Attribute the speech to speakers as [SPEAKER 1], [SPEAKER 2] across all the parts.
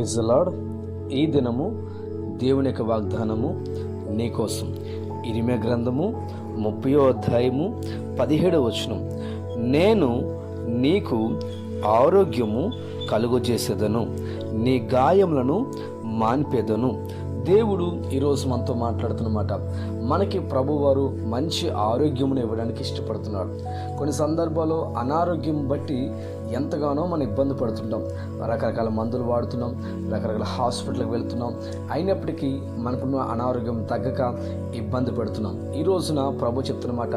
[SPEAKER 1] Praise the lord. ఈ దినము దేవుని యొక్క వాగ్దానము నీకోసం. ఇరిమ్యా గ్రంథము 30వ అధ్యాయము 17వ వచనం. నేను నీకు ఆరోగ్యము కలుగజేసేదను, నీ గాయములను మాన్పేదను. దేవుడు ఈరోజు మనతో మాట్లాడుతున్నమాట. మనకి ప్రభువారు మంచి ఆరోగ్యమును ఇవ్వడానికి ఇష్టపడుతున్నాడు. కొన్ని సందర్భాల్లో అనారోగ్యం బట్టి ఎంతగానో మనం ఇబ్బంది పడుతుంటాం. రకరకాల మందులు వాడుతున్నాం, రకరకాల హాస్పిటల్కి వెళ్తున్నాం. అయినప్పటికీ మనకున్న అనారోగ్యం తగ్గక ఇబ్బంది పడుతున్నాం. ఈ రోజున ప్రభు చెప్తున్నమాట,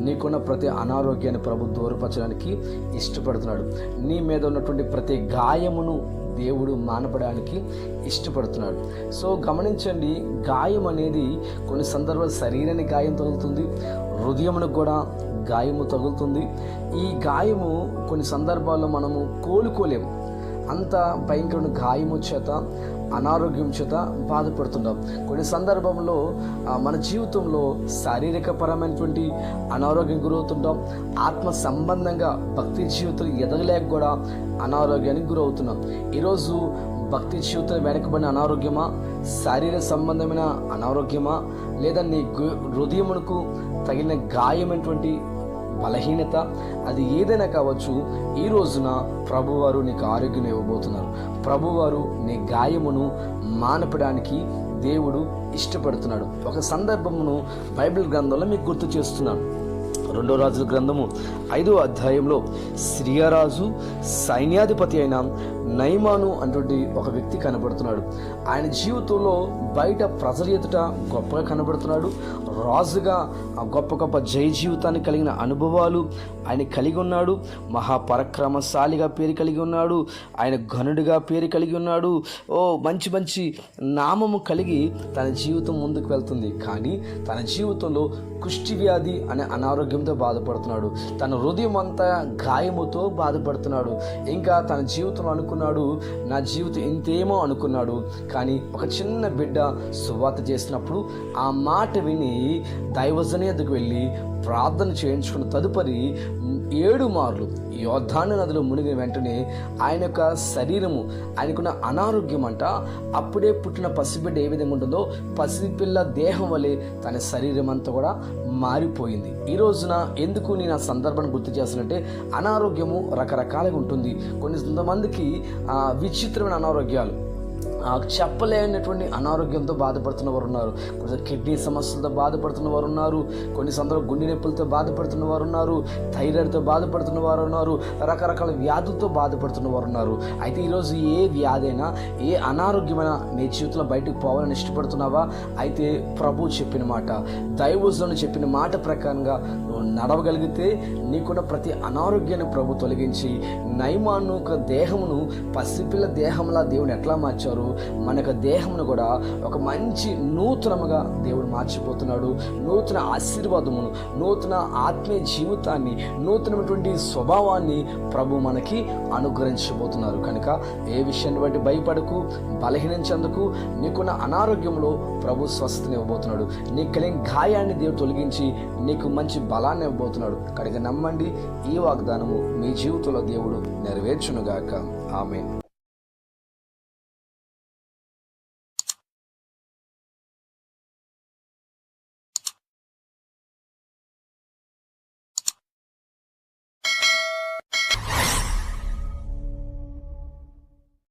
[SPEAKER 1] నీకున్న ప్రతి అనారోగ్యాన్ని ప్రభు దూరపరచడానికి ఇష్టపడుతున్నాడు. నీ మీద ఉన్నటువంటి ప్రతి గాయమును దేవుడు మానపడానికి ఇష్టపడుతున్నాడు. సో గమనించండి, గాయం అనేది కొన్ని సందర్భాలు శరీరానికి గాయం తగులుతుంది, హృదయమునకు కూడా గాయము తగులుతుంది. ఈ గాయము కొన్ని సందర్భాల్లో మనము కోలుకోలేము. అంత భయంకరమైన గాయము చేత, అనారోగ్యం చేత బాధపడుతుంటాం. కొన్ని సందర్భంలో మన జీవితంలో శారీరకపరమైనటువంటి అనారోగ్యం గురవుతుంటాం. ఆత్మ సంబంధంగా భక్తి జీవితం ఎదగలేక కూడా అనారోగ్యానికి గురవుతున్నాం. ఈరోజు భక్తి జీవితం వెనకబడిన అనారోగ్యమా, శారీరక సంబంధమైన అనారోగ్యమా, లేదా నీ హృదయమునకు తగిన గాయమైనటువంటి బలహీనత, అది ఏదైనా కావచ్చు. ఈ రోజున ప్రభువారు నీకు ఆరోగ్యం ఇవ్వబోతున్నారు. ప్రభువారు నీ గాయమును మానపడానికి దేవుడు ఇష్టపడుతున్నాడు. ఒక సందర్భమును బైబిల్ గ్రంథంలో మీకు గుర్తు చేస్తున్నాను. 2వ రాజుల గ్రంథము 5వ అధ్యాయంలో సిరియారాజు సైన్యాధిపతి అయిన నయమాను అటువంటి ఒక వ్యక్తి కనబడుతున్నాడు. ఆయన జీవితంలో బయట ప్రజల ఎదుట గొప్పగా కనబడుతున్నాడు. రాజుగా గొప్ప గొప్ప జయ జీవితాన్ని కలిగిన అనుభవాలు ఆయన కలిగి ఉన్నాడు. మహాపరాక్రమశాలిగా పేరు కలిగి ఉన్నాడు. ఆయన ఘనుడిగా పేరు కలిగి ఉన్నాడు. మంచి మంచి నామము కలిగి తన జీవితం ముందుకు వెళ్తుంది. కానీ తన జీవితంలో కుష్టి వ్యాధి అనే అనారోగ్యంతో బాధపడుతున్నాడు. తన హృదయం అంతా గాయముతో బాధపడుతున్నాడు. ఇంకా తన జీవితంలో అనుకున్నాడు, నా జీవితం ఇంతేమో అనుకున్నాడు. కానీ ఒక చిన్న బిడ్డ సువార్త చేసినప్పుడు ఆ మాట విని దైవజన ఎదుగు వెళ్ళి ప్రార్థన చేయించుకున్న తదుపరి 7 మార్లు యోర్దాను నదిలో మునిగిన వెంటనే ఆయన యొక్క శరీరము, ఆయనకున్న అనారోగ్యం అంట అప్పుడే పుట్టిన పసిబిడ్డ ఏ విధంగా ఉంటుందో పసిపిల్ల దేహం వలె తన శరీరం అంతా కూడా మారిపోయింది. ఈ రోజున ఎందుకు నేను ఆ సందర్భాన్ని గుర్తు చేస్తానంటే, అనారోగ్యము రకరకాలుగా ఉంటుంది. కొంతమందికి విచిత్రమైన అనారోగ్యాలు, చెప్పలేనటువంటి అనారోగ్యంతో బాధపడుతున్న వారు ఉన్నారు. కొంచెం కిడ్నీ సమస్యలతో బాధపడుతున్న వారు ఉన్నారు. కొన్ని సందర్భాలు గుండె నొప్పులతో బాధపడుతున్న వారు ఉన్నారు. థైరాయిడ్తో బాధపడుతున్న వారు ఉన్నారు. రకరకాల వ్యాధులతో బాధపడుతున్న వారు ఉన్నారు. అయితే ఈరోజు ఏ వ్యాధైనా, ఏ అనారోగ్యమైనా నీ జీవితంలో బయటకు పోవాలని ఇష్టపడుతున్నావా? అయితే ప్రభు చెప్పిన మాట, దైవజనుడు చెప్పిన మాట ప్రకారంగా నువ్వు నడవగలిగితే నీకున్న ప్రతి అనారోగ్యాన్ని ప్రభు తొలగించి నయమాను యొక్క దేహమును పసిపిల్ల దేహంలా దేవుని ఎట్లా మార్చారు, మన యొక్క దేహమును కూడా ఒక మంచి నూతనముగా దేవుడు మార్చిపోతున్నాడు. నూతన ఆశీర్వాదమును, నూతన ఆత్మీయ జీవితాన్ని, నూతనమైనటువంటి స్వభావాన్ని ప్రభు మనకి అనుగ్రహించబోతున్నారు. కనుక ఏ విషయాన్ని బట్టి భయపడకు, బలహీనించేందుకు. నీకున్న అనారోగ్యంలో ప్రభు స్వస్థతని ఇవ్వబోతున్నాడు. నీకు కలిగిన గాయాన్ని దేవుడు తొలగించి నీకు మంచి బలాన్ని ఇవ్వబోతున్నాడు. కనుక నమ్మండి, ఈ వాగ్దానము మీ జీవితంలో దేవుడు నెరవేర్చునుగాక. ఆమేన్.